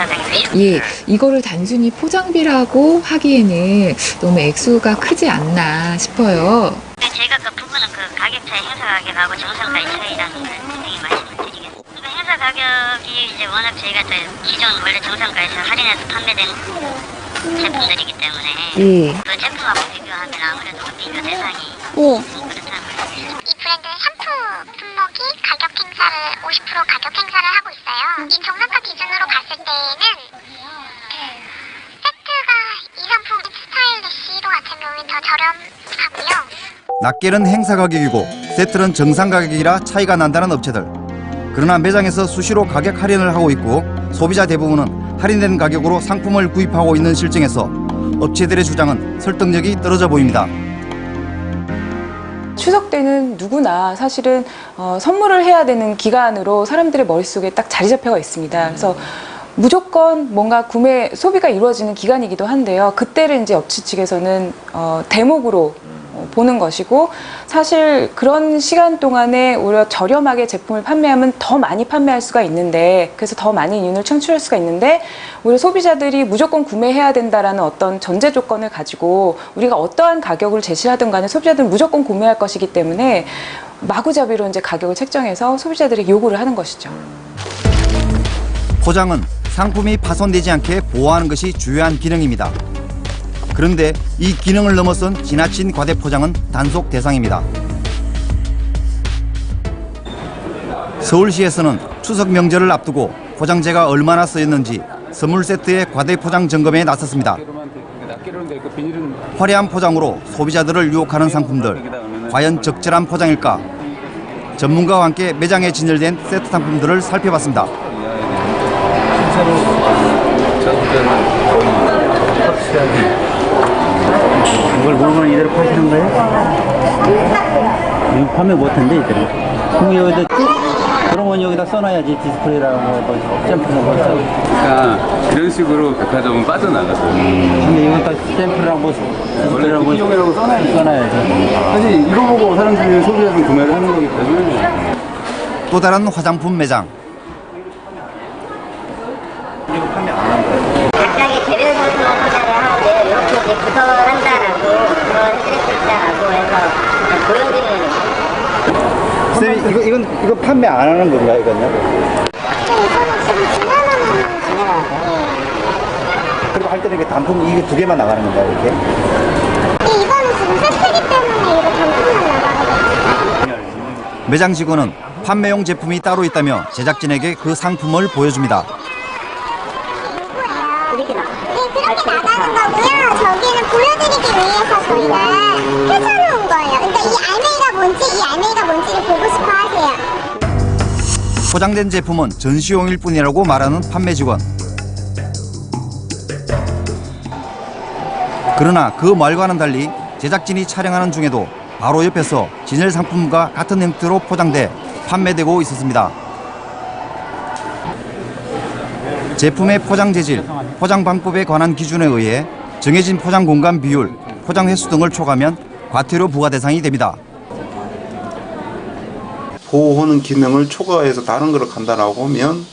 상당히 되십니다. 예, 이거를 단순히 포장비라고 하기에는 너무 액수가 크지 않나 싶어요. 제가 그 부분은 그 가격 차이, 행사 가격하고 정상가의 차이라는 걸 분명히 말씀을 드리겠습니다. 그러니까 행사 가격이 이제 워낙 저희가 또 기존 원래 정상가에서 할인해서 판매된 제품들이기 때문에 그 제품하고 비교하면 아무래도 비교 대상이 그렇다는 말씀이시죠. 이 브랜드 샴푸 품목이 가격 행사를 50% 가격 행사를 하고 있어요. 이 정상가 기준으로 봤을 때는 세트가 이 상품 스타일리시로 같은 경우는 더 저렴하고요. 낱개는 행사 가격이고 세트는 정상 가격이라 차이가 난다는 업체들. 그러나 매장에서 수시로 가격 할인을 하고 있고 소비자 대부분은 할인된 가격으로 상품을 구입하고 있는 실정에서 업체들의 주장은 설득력이 떨어져 보입니다. 추석 때는 누구나 사실은 선물을 해야 되는 기간으로 사람들의 머릿속에 딱 자리 잡혀가 있습니다. 그래서 무조건 뭔가 구매, 소비가 이루어지는 기간이기도 한데요. 그때를 이제 업체 측에서는 대목으로 보는 것이고, 사실 그런 시간 동안에 오히려 저렴하게 제품을 판매하면 더 많이 판매할 수가 있는데, 그래서 더 많은 이윤을 창출할 수가 있는데, 오히려 소비자들이 무조건 구매해야 된다라는 어떤 전제 조건을 가지고 우리가 어떠한 가격을 제시하든 간에 소비자들은 무조건 구매할 것이기 때문에 마구잡이로 이제 가격을 책정해서 소비자들에게 요구를 하는 것이죠. 포장은 상품이 파손되지 않게 보호하는 것이 주요한 기능입니다. 그런데 이 기능을 넘어선 지나친 과대 포장은 단속 대상입니다. 서울시에서는 추석 명절을 앞두고 포장재가 얼마나 쓰였는지 선물 세트의 과대 포장 점검에 나섰습니다. 화려한 포장으로 소비자들을 유혹하는 상품들, 과연 적절한 포장일까? 전문가와 함께 매장에 진열된 세트 상품들을 살펴봤습니다. 실제로 저분들은 거의 확실하게 이걸 물건을 이대로 파시는 거예요? 이거 판매 못한대 이대로. 그럼 여기다 그런 건 여기다 써놔야지. 디스플레이라고 뭐 샘플을 뭐 써. 그러니까 그런 식으로 백화점은 빠져나가죠. 근데 이건 딱 샘플이라고 뭐 디스플레이라고 뭐 기용이라고 써놔야지. 사실 이거 보고 사람들이 소비자들은 구매를 하는 거기 때문에. 또 다른 화장품 매장. 각각의 개별 상품을 포장을 하는데 이렇게 구성을 한다라고 구성을 해드릴 수 있다라고 해서 보여드리는 선생님, 이거 판매 안 하는 건가요, 이건요? 그리고 할 때는 이게 단품 이게 두 개만 나가는 건가요, 이렇게? 이거는 지금 세트기 때문에 이거 단품만 나가거든요. 매장 직원은 판매용 제품이 따로 있다며 제작진에게 그 상품을 보여줍니다. 그렇게 나가는 거고요. 저기는 보여드리기 위해서 저희가 펼쳐놓은 거예요. 그러니까 이 알맹이가 뭔지를 보고 싶어 하세요. 포장된 제품은 전시용일 뿐이라고 말하는 판매 직원. 그러나 그 말과는 달리 제작진이 촬영하는 중에도 바로 옆에서 진열 상품과 같은 형태로 포장돼 판매되고 있었습니다. 제품의 포장 재질, 포장 방법에 관한 기준에 의해 정해진 포장 공간 비율, 포장 횟수 등을 초과하면 과태료 부과 대상이 됩니다. 보호하는 기능을 초과해서 다른 걸 간다라고 하면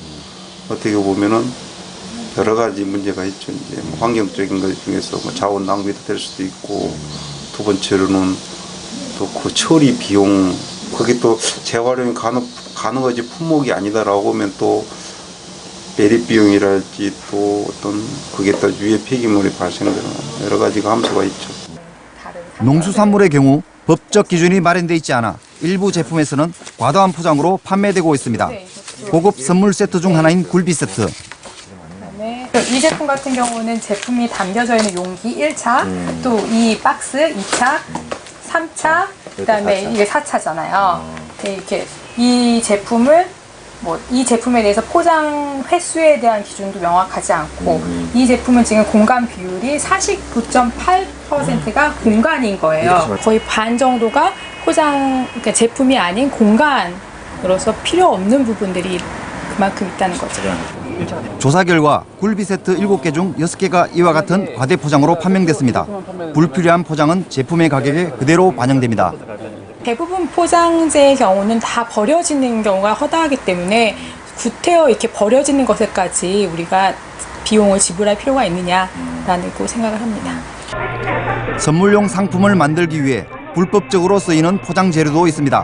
어떻게 보면은 여러 가지 문제가 있죠. 이제 뭐 환경적인 것 중에서 뭐 자원 낭비도 될 수도 있고, 두 번째로는 또 그 처리 비용, 그게 또 재활용이 가능하지 품목이 아니다라고 하면 또 매립 비용이랄지 또 어떤 그게 또 유해 폐기물이 발생되는 여러 가지 감소가 있죠. 농수산물의 경우 법적 기준이 마련돼 있지 않아 일부 제품에서는 과도한 포장으로 판매되고 있습니다. 고급 선물 세트 중 하나인 굴비 세트. 이 제품 같은 경우는 제품이 담겨져 있는 용기 1차, 또 이 박스 2차, 3차, 그다음에 이게 4차잖아요. 이렇게 이 제품을 이 제품에 대해서 포장 횟수에 대한 기준도 명확하지 않고, 이 제품은 지금 공간 비율이 49.8%가 공간인 거예요. 거의 반 정도가 포장, 그러니까 제품이 아닌 공간으로서 필요 없는 부분들이 그만큼 있다는 거죠. 조사 결과 굴비 세트 7개 중 6개가 이와 같은 과대 포장으로 판명됐습니다. 불필요한 포장은 제품의 가격에 그대로 반영됩니다. 대부분 포장재의 경우는 다 버려지는 경우가 허다하기 때문에 구태여 이렇게 버려지는 것에까지 우리가 비용을 지불할 필요가 있느냐라고 생각을 합니다. 선물용 상품을 만들기 위해 불법적으로 쓰이는 포장 재료도 있습니다.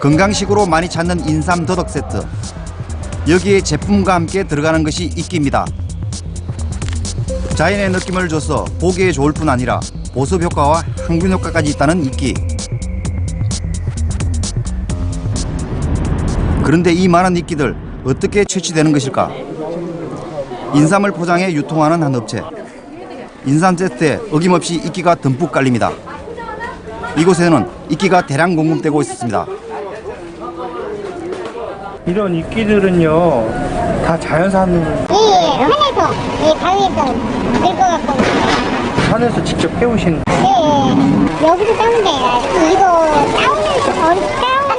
건강식으로 많이 찾는 인삼 더덕 세트. 여기에 제품과 함께 들어가는 것이 이끼입니다. 자연의 느낌을 줘서 보기에 좋을 뿐 아니라 보습 효과와 항균 효과까지 있다는 이끼. 그런데 이 많은 이끼들 어떻게 채취되는 것일까? 인삼을 포장해 유통하는 한 업체. 인삼 세트에 어김없이 이끼가 듬뿍 깔립니다. 이곳에는 이끼가 대량 공급되고 있었습니다. 이런 이끼들은요 다 자연산으로 산에서, 바위에서 긁어갖고. 산에서 직접 해오신. 여기서 따는 게 아니라 이거 따오는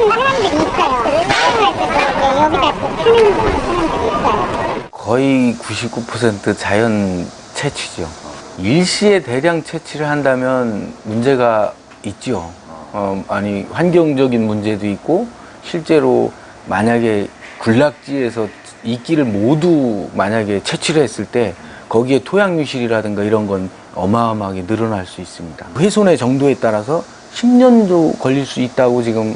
사람들이 있어요. 사용할 때도 여기다 또 파는 사람들이 있어요. 거의 99% 자연 채취죠. 일시에 대량 채취를 한다면 문제가 있죠. 아니 환경적인 문제도 있고 실제로 만약에 군락지에서 이끼를 모두 만약에 채취를 했을 때 거기에 토양 유실이라든가 이런 건 어마어마하게 늘어날 수 있습니다. 훼손의 정도에 따라서 10년도 걸릴 수 있다고 지금.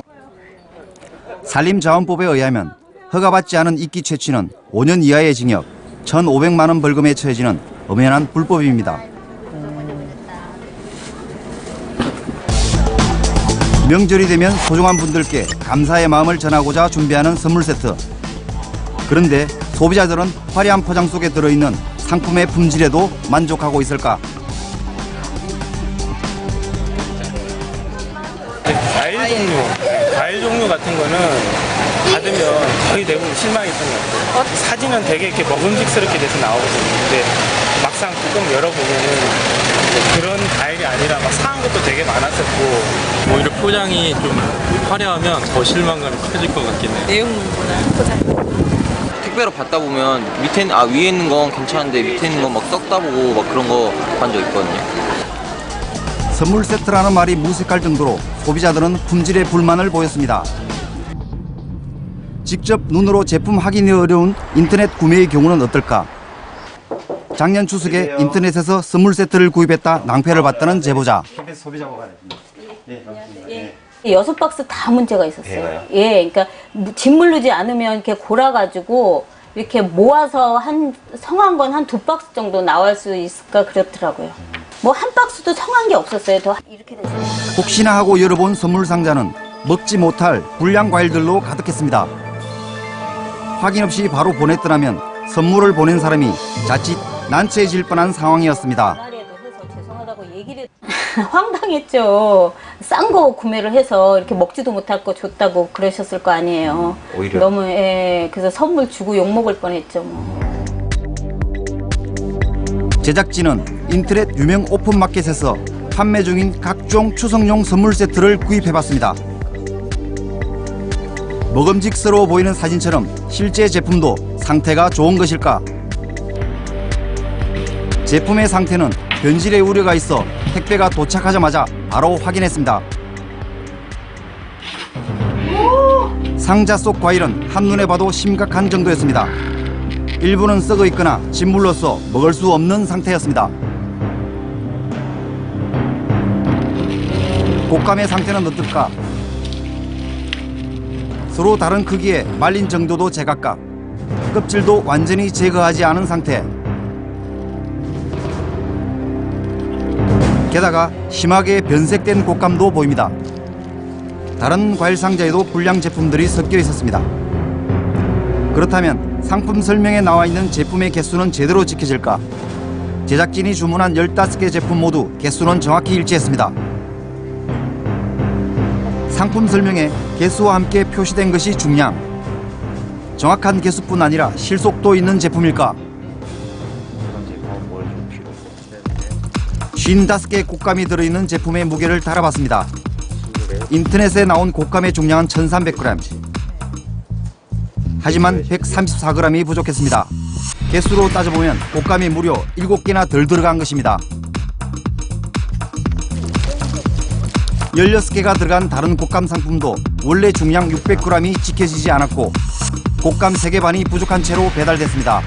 산림자원법에 의하면 허가받지 않은 이끼 채취는 5년 이하의 징역, 1,500만 원 벌금에 처해지는 엄연한 불법입니다. 명절이 되면 소중한 분들께 감사의 마음을 전하고자 준비하는 선물 세트. 그런데 소비자들은 화려한 포장 속에 들어있는 상품의 품질에도 만족하고 있을까? 과일 종류 같은 거는 받으면 거의 대부분 실망했던 것 같아요. 사진은 되게 이렇게 먹음직스럽게 돼서 나오거든요. 근데 막상 뚜껑 열어보면은 그런 과일이 아니라 막 상한 것도 되게 많았었고, 오히려 포장이 좀 화려하면 더 실망감이 커질 것 같긴 해요. 내용물보다 포장. 택배로 받다 보면 위에 있는 건 괜찮은데 밑에 있는 건 막 썩다 보고 막 그런 거 본 적 있거든요. 선물 세트라는 말이 무색할 정도로 소비자들은 품질에 불만을 보였습니다. 직접 눈으로 제품 확인이 어려운 인터넷 구매의 경우는 어떨까? 작년 추석에 인터넷에서 선물 세트를 구입했다 낭패를 봤다는 제보자. 예. 6박스 다 문제가 있었어요. 예, 그러니까 짓무르지 않으면 이렇게 골아가지고 이렇게 모아서 성한 건 한 2박스 정도 나올 수 있을까 그렇더라고요. 뭐 한 박스도 성한 게 없었어요. 더 이렇게 됐어요. 혹시나 하고 열어본 선물 상자는 먹지 못할 불량 과일들로 가득했습니다. 확인 없이 바로 보냈더라면 선물을 보낸 사람이 자칫 난처해질 뻔한 상황이었습니다. 죄송하다고 얘기를 황당했죠. 싼 거 구매를 해서 이렇게 먹지도 못할 거 줬다고 그러셨을 거 아니에요. 오히려 너무 그래서 선물 주고 욕 먹을 뻔했죠. 뭐. 제작진은 인터넷 유명 오픈마켓에서 판매 중인 각종 추석용 선물 세트를 구입해봤습니다. 먹음직스러워 보이는 사진처럼 실제 제품도 상태가 좋은 것일까? 제품의 상태는 변질의 우려가 있어 택배가 도착하자마자 바로 확인했습니다. 상자 속 과일은 한눈에 봐도 심각한 정도였습니다. 일부는 썩어 있거나 짓물러서 먹을 수 없는 상태였습니다. 곶감의 상태는 어떨까? 서로 다른 크기에 말린 정도도 제각각. 껍질도 완전히 제거하지 않은 상태. 게다가 심하게 변색된 곶감도 보입니다. 다른 과일 상자에도 불량 제품들이 섞여 있었습니다. 그렇다면 상품 설명에 나와 있는 제품의 개수는 제대로 지켜질까? 제작진이 주문한 15개 제품 모두 개수는 정확히 일치했습니다. 상품 설명에 개수와 함께 표시된 것이 중량. 정확한 개수뿐 아니라 실속도 있는 제품일까? 55개 곶감이 들어있는 제품의 무게를 달아봤습니다. 인터넷에 나온 곶감의 중량은 1300g. 하지만 134g이 부족했습니다. 개수로 따져보면 곶감이 무려 7개나 덜 들어간 것입니다. 16개가 들어간 다른 곶감 상품도 원래 중량 600g이 지켜지지 않았고 곶감 3개 반이 부족한 채로 배달됐습니다.